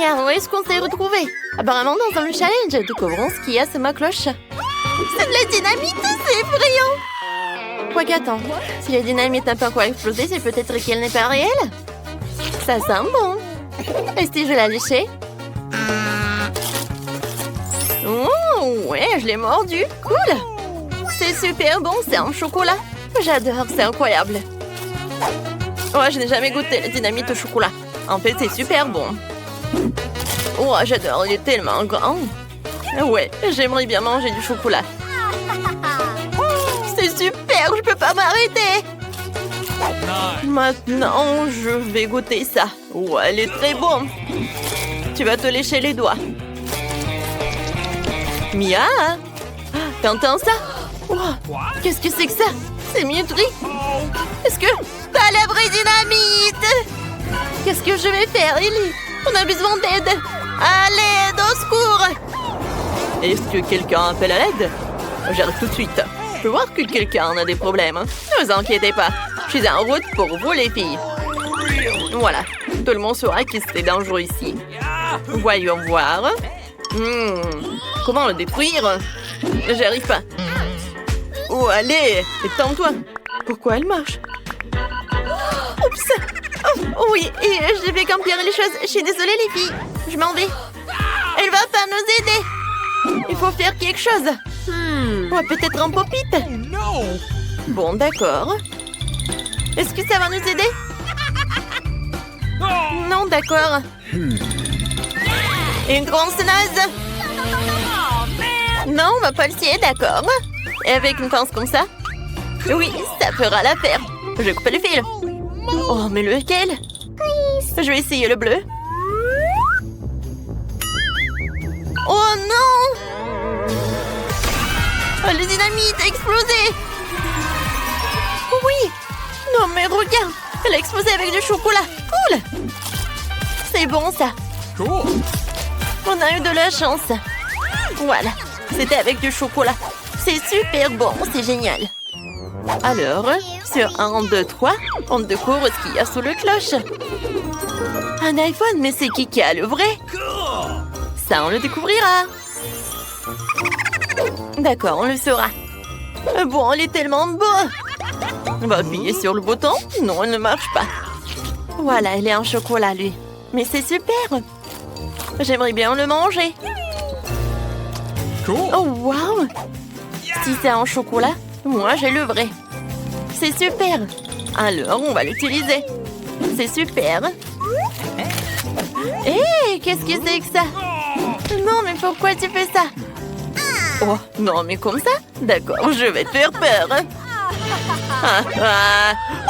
Regarde, où est-ce qu'on s'est retrouvés? Apparemment dans un challenge. Découvrons ce qu'il y a sous ma cloche. C'est de la dynamite, c'est effrayant. Quoi qu'attends, si la dynamite n'a pas encore explosé, c'est peut-être qu'elle n'est pas réelle. Ça sent bon. Et si je la léchais? Oh, ouais, je l'ai mordu. Cool. C'est super bon, c'est en chocolat. J'adore, c'est incroyable. Oh, je n'ai jamais goûté la dynamite au chocolat. En fait, c'est super bon. Oh, j'adore, il est tellement grand. Ouais, j'aimerais bien manger du chocolat. C'est super, je peux pas m'arrêter. Maintenant, je vais goûter ça. Oh, elle est très bonne. Tu vas te lécher les doigts. Mia, t'entends ça? Oh, qu'est-ce que c'est que ça? C'est Mutri. Est-ce que t'as la vraie dynamite? Qu'est-ce que je vais faire, Ellie? On a besoin d'aide. À l'aide, au secours. Est-ce que quelqu'un appelle à l'aide? J'arrive tout de suite. Je peux voir que quelqu'un a des problèmes. Ne vous inquiétez pas. Je suis en route pour vous, les filles. Voilà. Tout le monde saura que c'est dangereux ici. Voyons voir. Comment le détruire? J'arrive pas. Oh, allez, étends-toi. Pourquoi elle marche? Oups. Oh, oui, et je vais empirer les choses. Je suis désolée, les filles. Je m'en vais. Elle va pas nous aider. Il faut faire quelque chose. Ouais, peut-être un pop-it. Bon, d'accord. Est-ce que ça va nous aider? Non, d'accord. Une tronçonneuse. Non, on va pas le scier, d'accord. Et avec une pince comme ça? Oui, ça fera l'affaire. Je coupe le fil. Oh, mais lequel? Je vais essayer le bleu. Oh non! Oh, le dynamite a explosé! Oui! Non, mais regarde! Elle a explosé avec du chocolat! Cool! C'est bon, ça! On a eu de la chance! Voilà! C'était avec du chocolat! C'est super bon! C'est génial! Alors, sur 1, 2, 3, on découvre ce qu'il y a sous le cloche! Un iPhone, mais c'est qui a le vrai? Ça, on le découvrira! D'accord, on le saura. Bon, il est tellement beau. On va appuyer sur le bouton. Non, il ne marche pas. Voilà, il est en chocolat, lui. Mais c'est super. J'aimerais bien le manger. Oh, wow. Si c'est en chocolat, moi, j'ai le vrai. C'est super. Alors, on va l'utiliser. C'est super. Hé, qu'est-ce que c'est que ça? Non, mais pourquoi tu fais ça? Oh, non, mais comme ça? D'accord, je vais te faire peur.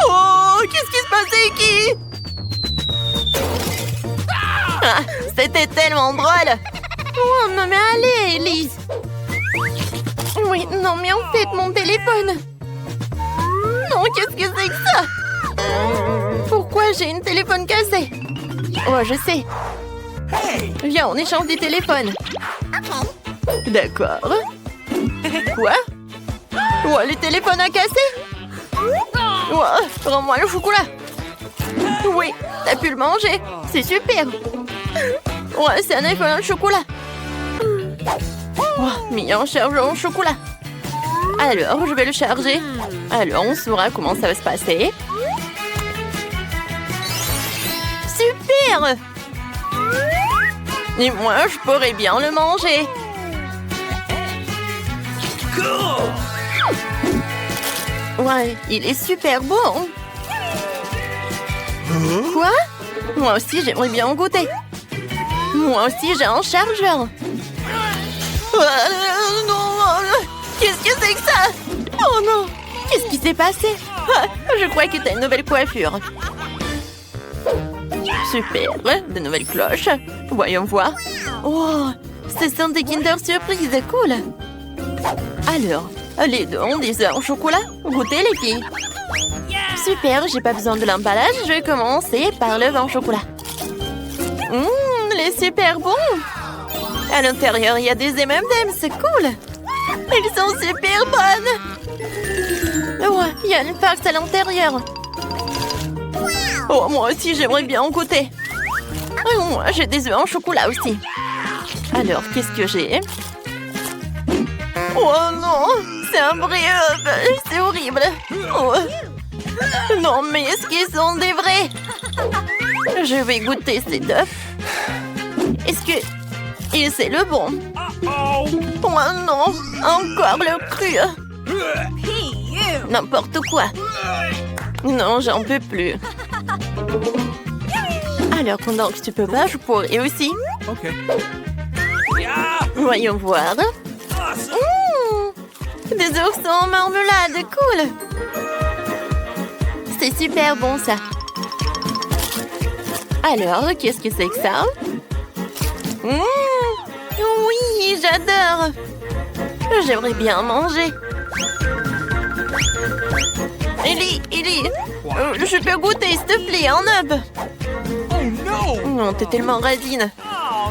Oh, qu'est-ce qui se passait, qui? C'était tellement drôle. Oh, non, mais allez, Elise. Oui, non, mais en fait, mon téléphone. Non, qu'est-ce que c'est que ça? Pourquoi j'ai une téléphone cassée? Oh, je sais. Viens, on échange des téléphones. D'accord. Quoi? Oh, le téléphone a cassé? Oh, rends-moi le chocolat. Oui, t'as pu le manger. C'est super. Ouais, c'est un iPhone au chocolat. Oh, mis en charge en chocolat. Alors, je vais le charger. Alors, on saura comment ça va se passer. Super! Et moi, je pourrais bien le manger. Ouais, il est super bon. Quoi? Moi aussi, j'aimerais bien en goûter. Moi aussi, j'ai un chargeur. Non, qu'est-ce que c'est que ça? Oh non, qu'est-ce qui s'est passé? Je crois que t'as une nouvelle coiffure. Super, de nouvelles cloches. Voyons voir. Oh, ce sont des Kinder Surprise, cool. Alors, les deux ont des œufs en chocolat. Goûtez, les filles. Super, j'ai pas besoin de l'emballage. Je vais commencer par l'œuf en chocolat. Il est super bon. À l'intérieur, il y a des M&M's, c'est cool. Ils sont super bonnes. Ouais, il y a une farce à l'intérieur. Oh, moi aussi, j'aimerais bien en goûter. Moi, j'ai des œufs en chocolat aussi. Alors, qu'est-ce que j'ai? Oh non, c'est un vrai œuf. C'est horrible. Oh. Non, mais est-ce qu'ils sont des vrais? Je vais goûter ces œufs. Est-ce que... Et c'est le bon? Oh non, encore le cru. N'importe quoi. Non, j'en peux plus. Alors, pendant que tu peux pas, je pourrais aussi. Ok. Voyons voir. Des oursons en marmelade, cool. C'est super bon, ça. Alors, qu'est-ce que c'est que ça? Oui, j'adore. J'aimerais bien manger. Ellie, je peux goûter, s'il te plaît, en œuf. Non, t'es tellement radine.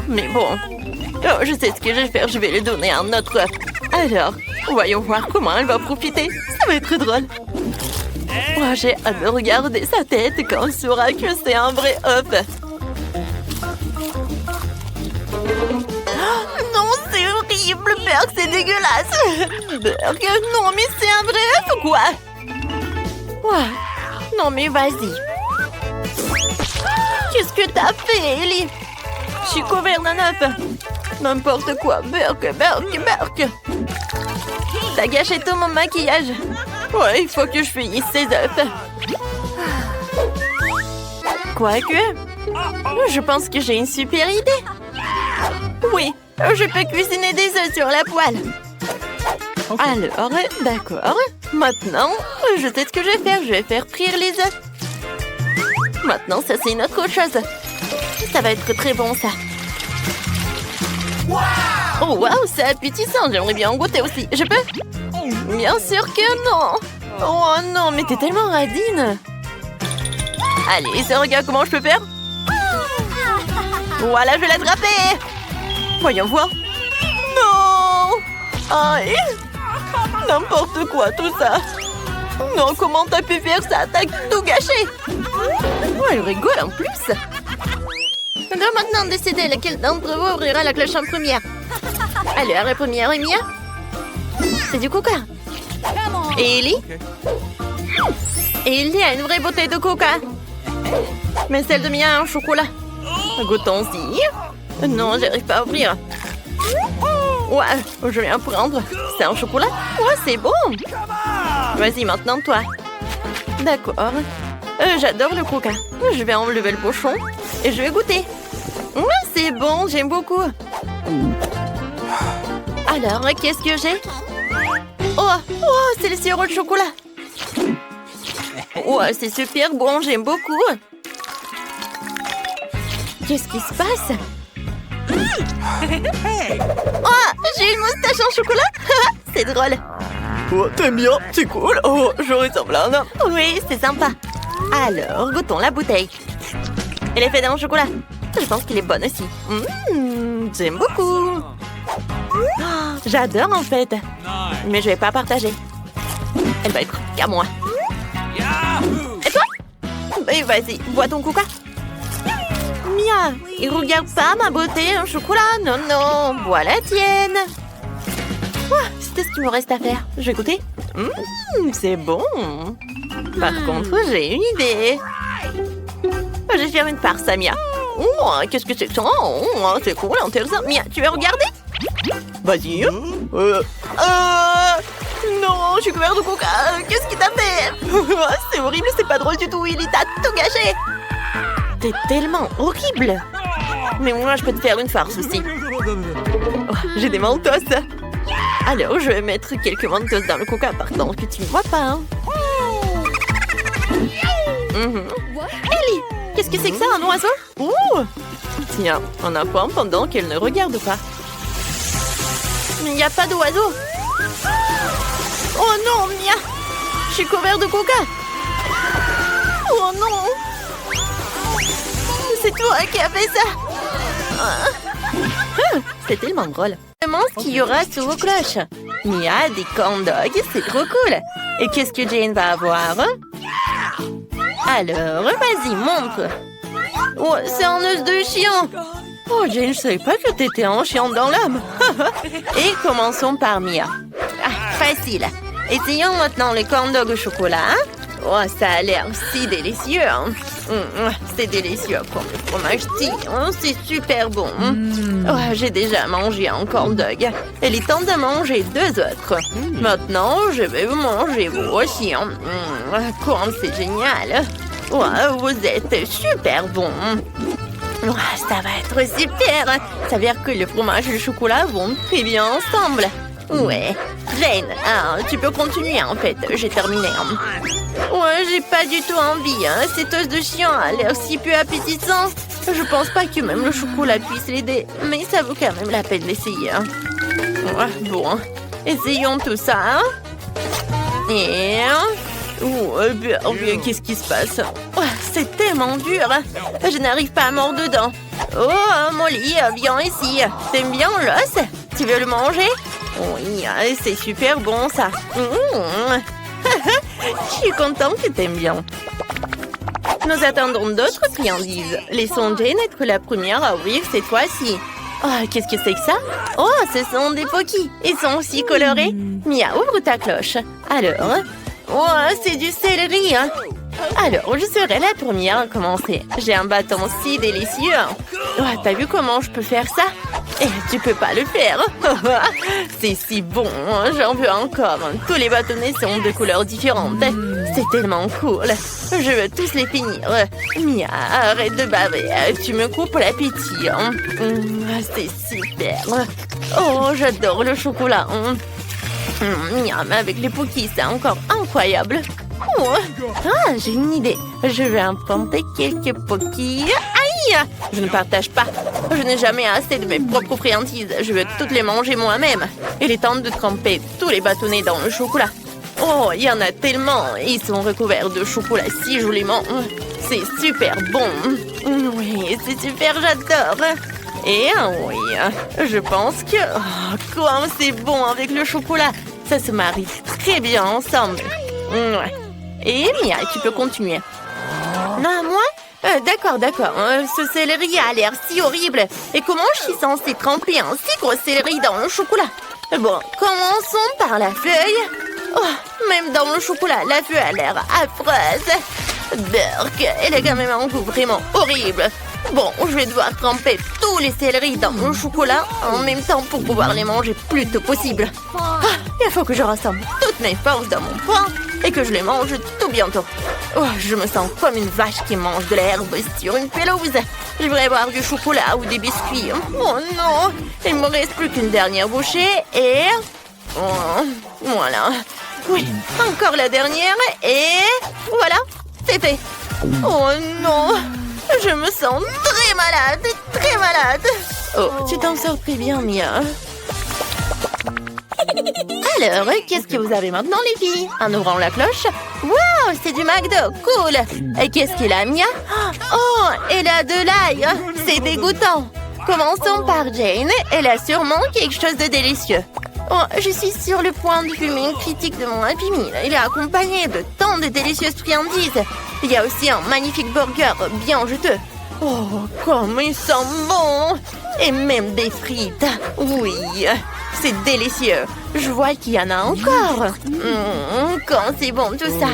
Mais bon, je sais ce que je vais faire, je vais lui donner un autre œuf. Alors, voyons voir comment elle va profiter. Ça va être drôle. Oh, j'ai hâte de regarder sa tête quand elle saura que c'est un vrai œuf. Non, c'est horrible, Berk, c'est dégueulasse. Berk, non, mais c'est un vrai œuf ou quoi? Non, mais vas-y. Qu'est-ce que t'as fait, Ellie? Je suis couverte d'un œuf. N'importe quoi, Berk. T'as gâché tout mon maquillage. Ouais, il faut que je finisse ces œufs. Quoique, je pense que j'ai une super idée. Oui, je peux cuisiner des œufs sur la poêle. Alors, d'accord. Maintenant, je sais ce que je vais faire. Je vais faire frire les œufs. Maintenant, ça, c'est une autre chose. Ça va être très bon, ça. Oh, waouh, c'est appétissant. J'aimerais bien en goûter aussi. Je peux? Bien sûr que non. Oh non, mais t'es tellement radine. Allez, ça, regarde comment je peux faire. Voilà, je vais l'attraper. Voyons voir. Non. Aïe. N'importe quoi, tout ça. Non, comment t'as pu faire ça? T'as tout gâché. Oh, elle rigole en plus. On doit maintenant décider lequel d'entre vous ouvrira la cloche en première. Alors, la première est Mia. C'est du coca. Et Ellie? Ellie a une vraie bouteille de coca. Mais celle de Mia a un chocolat. Goûtons-y. Non, j'arrive pas à ouvrir. Ouais, je vais en prendre. C'est un chocolat? Ouais, c'est bon. Vas-y, maintenant, toi. D'accord. J'adore le coca. Je vais enlever le pochon et je vais goûter. C'est bon, j'aime beaucoup. Alors, qu'est-ce que j'ai? Oh, c'est le sirop de chocolat. Ouais, c'est super bon, j'aime beaucoup. Qu'est-ce qui se passe? Oh, j'ai une moustache en chocolat. C'est drôle. Oh, t'aimes bien? C'est cool. Oh, je ressemble à un homme. Oui, c'est sympa. Alors, goûtons la bouteille. Elle est faite en chocolat. Je pense qu'elle est bonne aussi. J'aime beaucoup. Oh, j'adore en fait. Mais je vais pas partager. Elle va être qu'à moi. Et toi? Ben, vas-y, bois ton coca. Mia, il regarde pas ma beauté en chocolat. Non, bois la tienne. C'était ce qu'il me reste à faire. Je vais goûter. C'est bon. Par contre, j'ai une idée. Je vais faire une farce à Mia. Qu'est-ce que c'est que ça? C'est cool, intéressant. Mia, tu veux regarder? Vas-y. Non, je suis couverte de coca. Qu'est-ce qu'il t'a fait? C'est horrible, c'est pas drôle du tout. Il t'a tout gâché. T'es tellement horrible. Mais moi, je peux te faire une farce aussi. Oh, j'ai des mentos. Alors, je vais mettre quelques mentos dans le coca, pardon, que tu ne vois pas. Ellie, qu'est-ce que c'est que ça, un oiseau? Tiens, on apprend pendant qu'elle ne regarde pas. Mais il n'y a pas d'oiseau. Oh non, Mia, je suis couverte de coca. Oh non. C'est toi qui as fait ça. C'est tellement drôle. Demande ce qu'il y aura sous vos cloches. Mia a des corn dogs, c'est trop cool. Et qu'est-ce que Jane va avoir? Alors, vas-y, montre. Oh, c'est un os de chien. Oh, Jane, je savais pas que t'étais un chien dans l'âme. Et commençons par Mia. Ah, facile. Essayons maintenant le corn dog au chocolat. Hein? Oh, ça a l'air si délicieux. Hein? C'est délicieux comme le fromage tigre. C'est super bon. Oh, j'ai déjà mangé un corn dog. Il est temps de manger 2 autres. Maintenant, je vais vous manger vous aussi. Hein? Comme c'est génial. Oh, vous êtes super bon. Oh, ça va être super. Ça veut dire que le fromage et le chocolat vont très bien ensemble. Ouais. Jane, tu peux continuer en fait. J'ai terminé. Ouais, j'ai pas du tout envie. Cet os de chien a l'air si peu appétissant. Je pense pas que même le chocolat puisse l'aider. Mais ça vaut quand même la peine d'essayer. Ouais, bon. Essayons tout ça. Et... Oh, bien, qu'est-ce qui se passe? Oh, c'est tellement dur. Je n'arrive pas à mordre dedans. Oh, Molly, viens ici. T'aimes bien l'os? Tu veux le manger? Oui, c'est super bon, ça. Je suis contente que t'aimes bien. Nous attendons d'autres friandises. Laissons Jane être la première à ouvrir cette fois-ci. Oh, qu'est-ce que c'est que ça? Oh, ce sont des Pocky. Ils sont aussi colorés. Mia, ouvre ta cloche. Alors... Oh, c'est du céleri. Alors, je serai la première à commencer. J'ai un bâton si délicieux. Oh, t'as vu comment je peux faire ça? Et tu peux pas le faire. C'est si bon. J'en veux encore. Tous les bâtonnets sont de couleurs différentes. C'est tellement cool. Je veux tous les finir. Mia, arrête de baver. Tu me coupes l'appétit. C'est super. Oh, j'adore le chocolat. Miam, avec les Pocky, c'est encore incroyable. Oh. Ah, j'ai une idée. Je vais emprunter quelques Pocky. Aïe! Je ne partage pas. Je n'ai jamais assez de mes propres friandises. Je veux toutes les manger moi-même. Il est temps de tremper tous les bâtonnets dans le chocolat. Oh, il y en a tellement. Ils sont recouverts de chocolat si joliment. C'est super bon. Oui, c'est super, j'adore. Et oui, je pense que... Oh, comme c'est bon avec le chocolat. Ça se marie très bien ensemble. Ouais. Et Mia, tu peux continuer. Non, moi? D'accord. Ce céleri a l'air si horrible. Et comment je suis censée tremper un si gros céleri dans le chocolat? Bon, commençons par la feuille. Oh, même dans le chocolat, la feuille a l'air affreuse. Burk, elle a quand même un goût vraiment horrible. Bon, je vais devoir tremper tous les céleris dans mon chocolat en même temps pour pouvoir les manger plus tôt possible. Il faut que je rassemble toutes mes forces dans mon poing et que je les mange tout bientôt. Oh, je me sens comme une vache qui mange de l'herbe sur une pelouse. Je voudrais boire du chocolat ou des biscuits. Oh non, il me reste plus qu'une dernière bouchée et... Oh, voilà. Oui, encore la dernière et... Voilà, c'est fait. Oh non, je me sens très malade. Oh, tu t'en sors très bien, Mia. Alors, qu'est-ce que vous avez maintenant, les filles? En ouvrant la cloche? Wow, c'est du McDo, cool. Et qu'est-ce qu'il a, Mia? Oh, elle a de l'ail. C'est dégoûtant. Commençons par Jane. Elle a sûrement quelque chose de délicieux. Oh, je suis sur le point de fumer une critique de mon Happy Meal. Il est accompagné de tant de délicieuses friandises. Il y a aussi un magnifique burger bien juteux. Oh, comme il sent bon! Et même des frites. Oui, c'est délicieux. Je vois qu'il y en a encore. Quand c'est bon tout ça.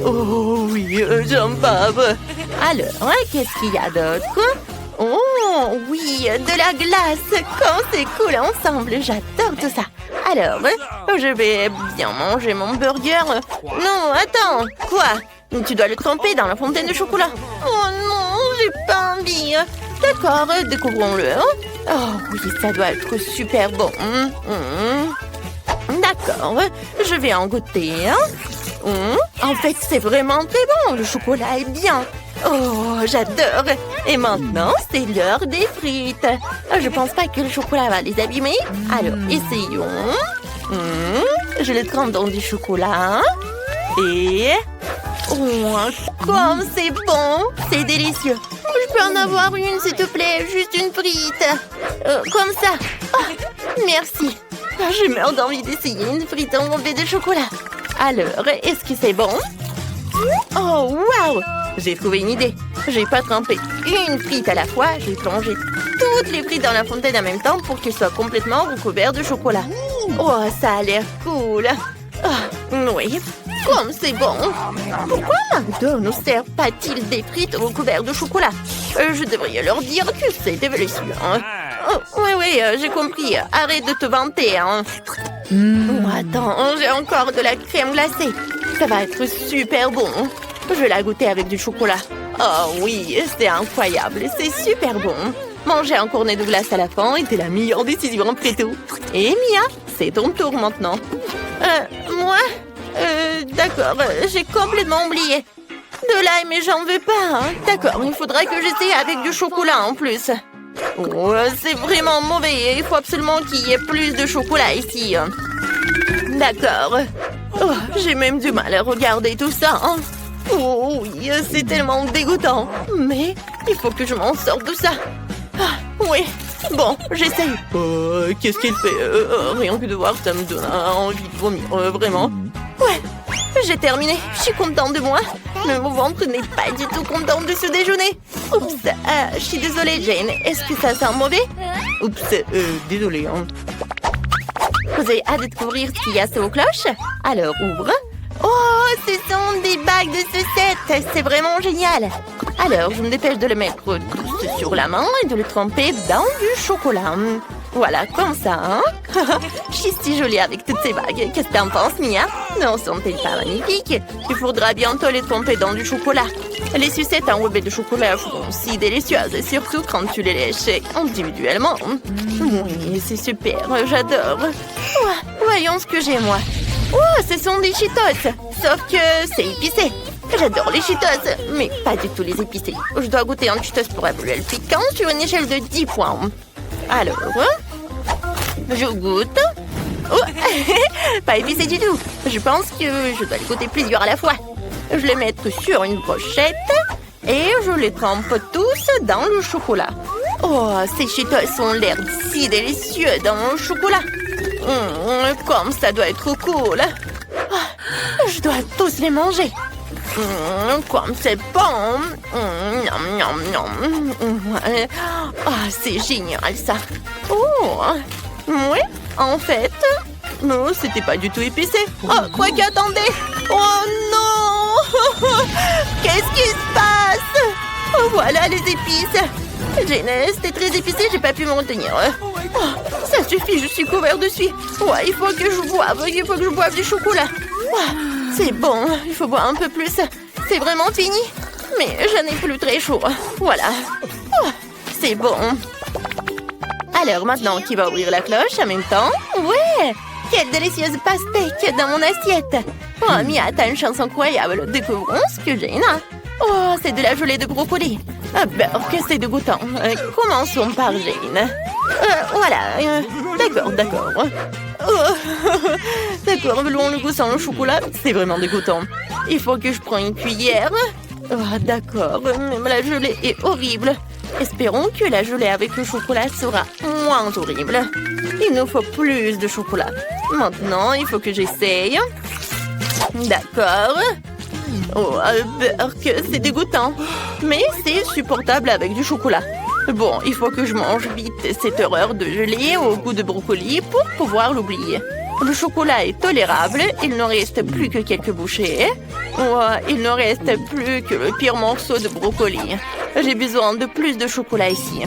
Oh oui, j'en bave. Alors, qu'est-ce qu'il y a d'autre? Oh oui, de la glace. Quand c'est cool ensemble, j'adore tout ça. Alors, je vais bien manger mon burger. Non, attends. Quoi? Tu dois le tremper dans la fontaine de chocolat. Oh non, j'ai pas envie. D'accord, découvrons-le. Oh oui, ça doit être super bon. D'accord, je vais en goûter. En fait, c'est vraiment très bon. Le chocolat est bien. Oh, j'adore. Et maintenant, c'est l'heure des frites. Je pense pas que le chocolat va les abîmer. Alors, essayons. Je le trempe dans du chocolat. Et... Oh, comme c'est bon. C'est délicieux. Je peux en avoir une, s'il te plaît. Juste une frite. Comme ça. Oh, merci. Je meurs d'envie d'essayer une frite enrobée de chocolat. Alors, est-ce que c'est bon? Oh, waouh! J'ai trouvé une idée. J'ai pas trempé une frite à la fois, j'ai plongé toutes les frites dans la fontaine en même temps pour qu'elles soient complètement recouvertes de chocolat. Oh, ça a l'air cool. Ah, oui, comme c'est bon. Pourquoi McDo ne sert pas-t-il des frites recouvertes de chocolat? Je devrais leur dire que c'est délicieux. Oh, oui, j'ai compris. Arrête de te vanter. Oh, attends, j'ai encore de la crème glacée. Ça va être super bon. Je vais la goûter avec du chocolat. Oh oui, c'est incroyable. C'est super bon. Manger un cornet de glace à la fin était la meilleure décision après tout. Et Mia, c'est ton tour maintenant. Moi d'accord, j'ai complètement oublié. De l'ail, mais j'en veux pas. D'accord, il faudra que j'essaie avec du chocolat en plus. Oh, c'est vraiment mauvais. Il faut absolument qu'il y ait plus de chocolat ici. D'accord. Oh, j'ai même du mal à regarder tout ça. Oh oui, c'est tellement dégoûtant. Mais il faut que je m'en sorte de ça. Ah, oui, bon, j'essaye. Qu'est-ce qu'il fait? Rien que de voir ça me donne envie de vomir, vraiment. Ouais, j'ai terminé. Je suis contente de moi. Mais mon ventre n'est pas du tout content de ce déjeuner. Oups, je suis désolée, Jane. Est-ce que ça sent mauvais? Oups, désolée. Vous avez hâte de découvrir ce qu'il y a sous vos cloches? Alors, ouvre. Oh, ce sont des bagues de sucettes. C'est vraiment génial. Alors, je me dépêche de le mettre tous sur la main et de le tremper dans du chocolat. Voilà, comme ça, Je suis si jolie avec toutes ces bagues. Qu'est-ce que t'en penses, Mia? Non, sont-elles pas magnifiques? Il faudra bientôt les tremper dans du chocolat. Les sucettes enrobées de chocolat sont si délicieuses, surtout quand tu les lèches individuellement. Oui, c'est super, j'adore. Voyons ce que j'ai, moi. Oh, ce sont des Cheetos. Sauf que c'est épicé. J'adore les Cheetos, mais pas du tout les épicés. Je dois goûter un Cheetos pour évaluer le piquant sur une échelle de 10 points. Alors, je goûte. Oh, pas épicé du tout. Je pense que je dois les goûter plusieurs à la fois. Je les mets sur une brochette et je les trempe tous dans le chocolat. Oh, ces Cheetos ont l'air si délicieux dans le chocolat. Comme ça doit être cool. Je dois tous les manger. Comme c'est bon. C'est génial ça. Oh, oui, en fait, non, c'était pas du tout épicé. Oh, quoi qu'attendez. Oh non. Qu'est-ce qui se passe? Oh, voilà les épices. Jane, c'était très épicé, j'ai pas pu m'en retenir. Oh, ça suffit, je suis couvert de suie. Ouais, il faut que je boive du chocolat. C'est bon, il faut boire un peu plus. C'est vraiment fini. Mais je n'ai plus très chaud. Voilà. C'est bon. Alors maintenant, qui va ouvrir la cloche en même temps? Ouais! Quelle délicieuse pastèque dans mon assiette. Oh, Mia, t'as une chance incroyable. Découvrons ce que j'ai là. Oh, c'est de la gelée de brocoli. Que c'est dégoûtant. Commençons par Jane. Voilà. D'accord. D'accord, melon le goût sans le chocolat, c'est vraiment dégoûtant. Il faut que je prenne une cuillère. D'accord, même la gelée est horrible. Espérons que la gelée avec le chocolat sera moins horrible. Il nous faut plus de chocolat. Maintenant, il faut que j'essaye. D'accord. Oh, que c'est dégoûtant. Mais c'est supportable avec du chocolat. Bon, il faut que je mange vite cette horreur de gelée au goût de brocoli pour pouvoir l'oublier. Le chocolat est tolérable, il ne reste plus que quelques bouchées. Oh, il ne reste plus que le pire morceau de brocoli. J'ai besoin de plus de chocolat ici.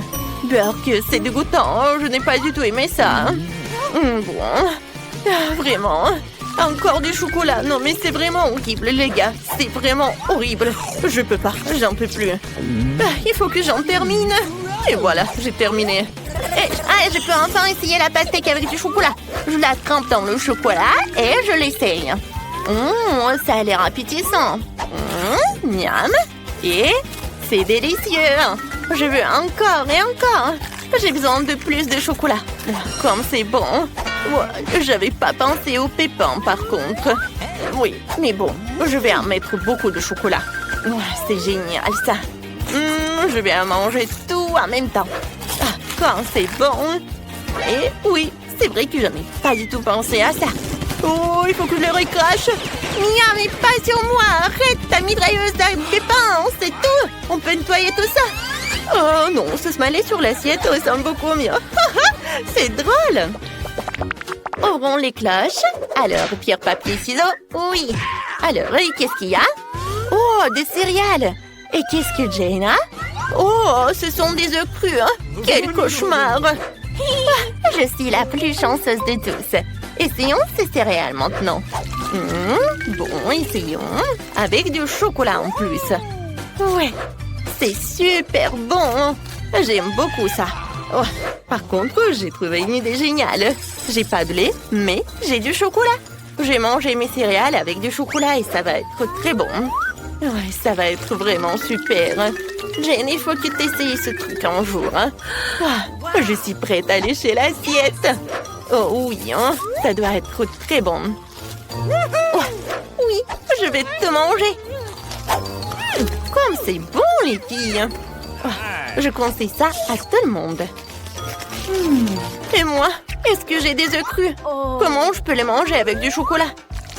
Que c'est dégoûtant, je n'ai pas du tout aimé ça. Bon, vraiment. Encore du chocolat. Non, mais c'est vraiment horrible, les gars. C'est vraiment horrible. Je peux pas, j'en peux plus. Il faut que j'en termine. Et voilà, j'ai terminé. Je peux enfin essayer la pastèque avec du chocolat. Je la trempe dans le chocolat et je l'essaye. Ça a l'air appétissant. Miam. Et c'est délicieux. Je veux encore et encore. J'ai besoin de plus de chocolat. Comme c'est bon. J'avais pas pensé au pépins par contre. Oui, mais bon, je vais en mettre beaucoup de chocolat. C'est génial ça. Je vais en manger tout en même temps. Quand c'est bon. Et oui, c'est vrai que je n'ai pas du tout pensé à ça. Oh, il faut que je le recrache. Mia, mais pas sur moi. Arrête ta mitrailleuse à pépins. C'est tout. On peut nettoyer tout ça. Oh non, ce smiley sur l'assiette ressemble beaucoup mieux. C'est drôle. Ouvrons les cloches. Alors, pierre, papier, ciseaux. Oui. Alors, et qu'est-ce qu'il y a? Oh, des céréales. Et qu'est-ce que Jane a? Oh, ce sont des œufs crus. Hein? Quel cauchemar. Je suis la plus chanceuse de tous. Essayons ces céréales maintenant. Bon, essayons. Avec du chocolat en plus. Ouais, c'est super bon. J'aime beaucoup ça. Oh, par contre, j'ai trouvé une idée géniale. J'ai pas de lait, mais j'ai du chocolat. J'ai mangé mes céréales avec du chocolat et ça va être très bon. Ouais, ça va être vraiment super. Jane, il faut que tu essayes ce truc un jour. Hein? Ah, je suis prête à lécher l'assiette. Oh oui, hein? Ça doit être très bon. Oh, oui, je vais tout manger. Comme c'est bon, les filles. Oh, je conseille ça à tout le monde. Et moi, est-ce que j'ai des œufs crus? Comment je peux les manger avec du chocolat?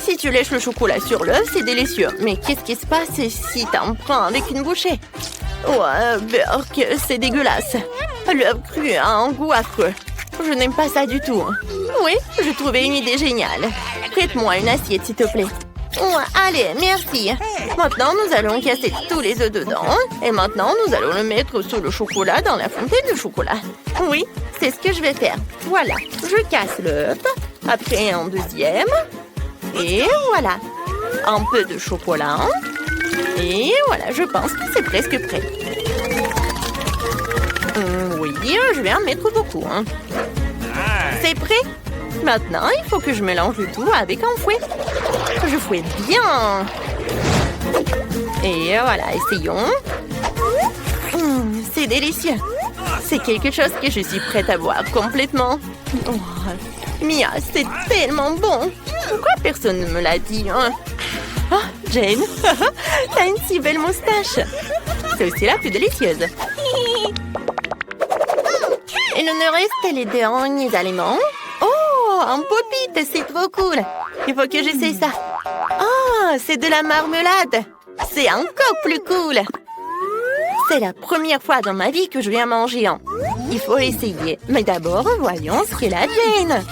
Si tu lèches le chocolat sur l'œuf, c'est délicieux. Mais qu'est-ce qui se passe si t'en prends avec une bouchée? Ouais, Burk, c'est dégueulasse. L'œuf cru a un goût affreux. Je n'aime pas ça du tout. Oui, j'ai trouvé une idée géniale. Prête-moi une assiette, s'il te plaît. Ouais, allez, merci. Maintenant, nous allons casser tous les œufs dedans. Et maintenant, nous allons le mettre sous le chocolat dans la fontaine de chocolat. Oui, c'est ce que je vais faire. Voilà, je casse l'œuf. Après, un deuxième. Et voilà. Un peu de chocolat. Et voilà, je pense que c'est presque prêt. Oui, je vais en mettre beaucoup. Hein. C'est prêt. Maintenant, il faut que je mélange le tout avec un fouet. Je fouette bien. Et voilà, essayons. C'est délicieux. C'est quelque chose que je suis prête à boire complètement. Oh, Mia, c'est tellement bon. Pourquoi personne ne me l'a dit? Hein? Oh, Jane, t'as une si belle moustache. C'est aussi la plus délicieuse. Il nous reste les derniers aliments. Oh, un pop-it, c'est trop cool. Il faut que j'essaye ça. Oh, c'est de la marmelade. C'est encore plus cool. C'est la première fois dans ma vie que je viens manger un. Il faut essayer. Mais d'abord, voyons ce qu'est la Jane.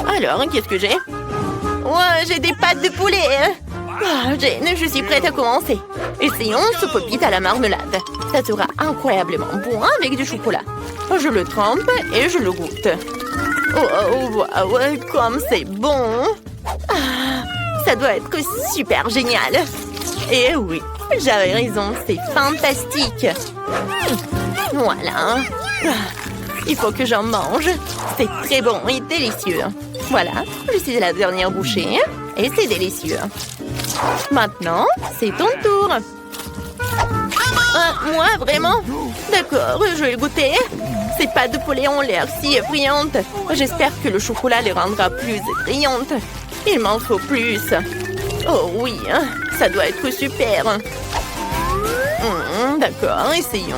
Alors, qu'est-ce que j'ai? Ouais, j'ai des pâtes de poulet. Oh, Jane, je suis prête à commencer. Essayons ce pop-it à la marmelade. Ça sera incroyablement bon avec du chocolat. Je le trempe et je le goûte. Oh, wow, comme c'est bon. Ah, ça doit être super génial. Et oui, j'avais raison, c'est fantastique. Voilà. Il faut que j'en mange. C'est très bon et délicieux. Voilà, je suis à la dernière bouchée. Et c'est délicieux. Maintenant, c'est ton tour. Moi, vraiment? D'accord, je vais le goûter. Ces pâtes de poulet ont l'air si effrayantes. J'espère que le chocolat les rendra plus effrayantes. Il m'en faut plus. Oh oui, ça doit être super. D'accord, essayons.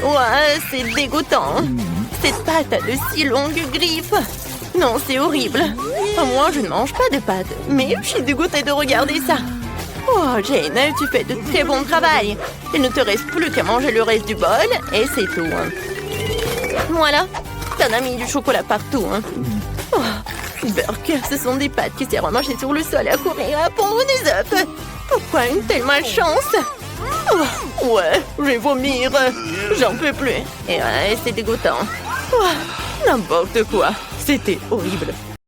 Ouais, c'est dégoûtant. Cette pâte a de si longues griffes. Non, c'est horrible. Moi, je ne mange pas de pâtes, mais je suis dégoûtée de regarder ça. Oh, Jane, tu fais de très bon travail. Il ne te reste plus qu'à manger le reste du bol et c'est tout. Voilà, t'en as mis du chocolat partout. Oh, Burk, ce sont des pâtes qui servent à marcher sur le sol et à courir à pondre des œufs. Pourquoi une telle malchance? Oh, ouais, je vais vomir. J'en peux plus. Et ouais, c'est dégoûtant. Oh, n'importe quoi. C'était horrible.